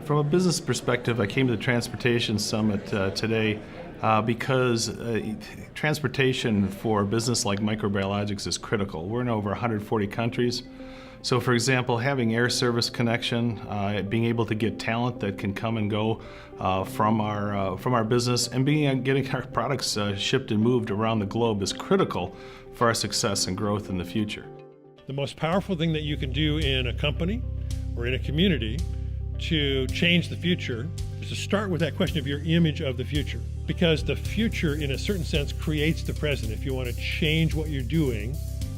From a business perspective, I came to the Transportation Summit today because transportation for a business like microbiologics is critical. We're in over 140 countries. So for example, having air service connection, being able to get talent that can come and go from our business, and getting our products shipped and moved around the globe is critical for our success and growth in the future. The most powerful thing that you can do in a company or in a community to change the future is to start with that question of your image of the future. Because the future, in a certain sense, creates the present. If you want to change what you're doing,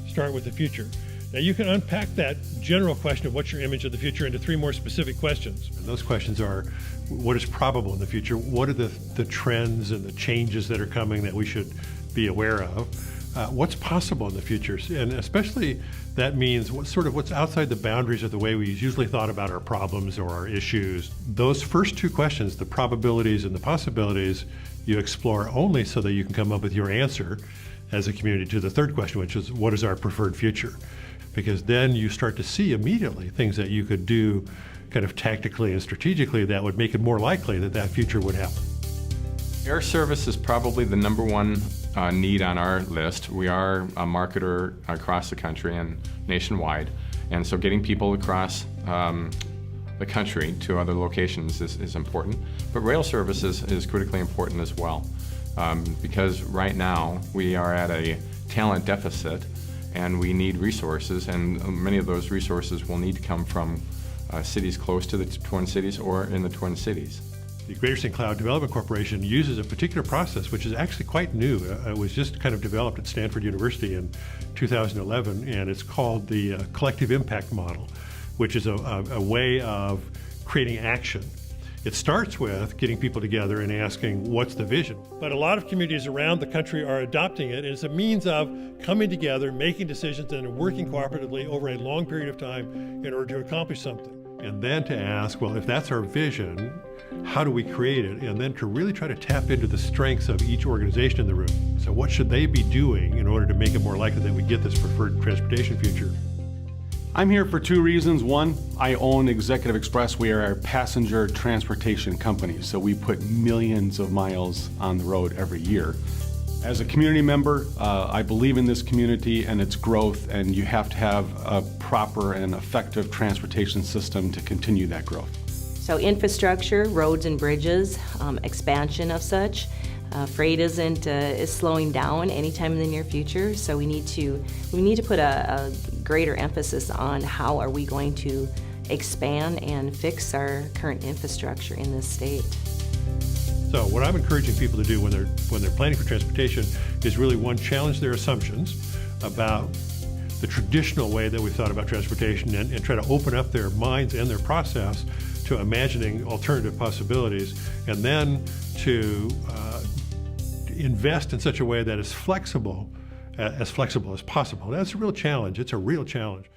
start with the future. Now you can unpack that general question of what's your image of the future into three more specific questions. And those questions are, what is probable in the future? What are the trends and the changes that are coming that we should be aware of? What's possible in the future? And especially that means what's outside the boundaries of the way we usually thought about our problems or our issues. Those first two questions, the probabilities and the possibilities, you explore only so that you can come up with your answer as a community to the third question, which is what is our preferred future? Because then you start to see immediately things that you could do kind of tactically and strategically that would make it more likely that that future would happen. Air service is probably the number one need on our list. We are a marketer across the country and nationwide, and so getting people across the country to other locations is important. But rail service is critically important as well, because right now we are at a talent deficit and we need resources, and many of those resources will need to come from cities close to the Twin Cities or in the Twin Cities. The Greater St. Cloud Development Corporation uses a particular process which is actually quite new. It was just kind of developed at Stanford University in 2011, and it's called the collective impact model, which is a way of creating action. It starts with getting people together and asking, what's the vision? But a lot of communities around the country are adopting it, and it's a means of coming together, making decisions, and working cooperatively over a long period of time in order to accomplish something. And then to ask, well, if that's our vision, how do we create it? And then to really try to tap into the strengths of each organization in the room. So what should they be doing in order to make it more likely that we get this preferred transportation future? I'm here for two reasons. One, I own Executive Express. We are a passenger transportation company, so we put millions of miles on the road every year. As a community member, I believe in this community and its growth, and you have to have a proper and effective transportation system to continue that growth. So infrastructure, roads and bridges, expansion of such. Freight is slowing down anytime in the near future, so we need to put a greater emphasis on how are we going to expand and fix our current infrastructure in this state. So what I'm encouraging people to do when they're planning for transportation is really, one, challenge their assumptions about the traditional way that we've thought about transportation and try to open up their minds and their process to imagining alternative possibilities, and then to invest in such a way that is flexible as possible. That's a real challenge. It's a real challenge.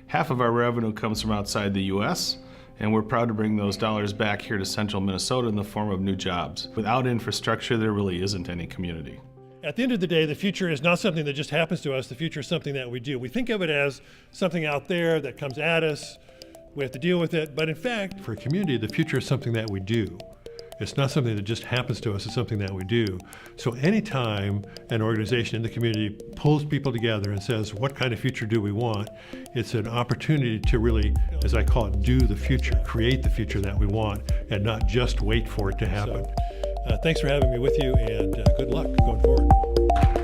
Half of our revenue comes from outside the U.S., and we're proud to bring those dollars back here to central Minnesota in the form of new jobs. Without infrastructure, there really isn't any community. At the end of the day, the future is not something that just happens to us. The future is something that we do. We think of it as something out there that comes at us. We have to deal with it. But in fact, for a community, the future is something that we do. It's not something that just happens to us, it's something that we do. So anytime an organization in the community pulls people together and says, what kind of future do we want? It's an opportunity to really, as I call it, do the future, create the future that we want, and not just wait for it to happen. So, thanks for having me with you, and good luck going forward.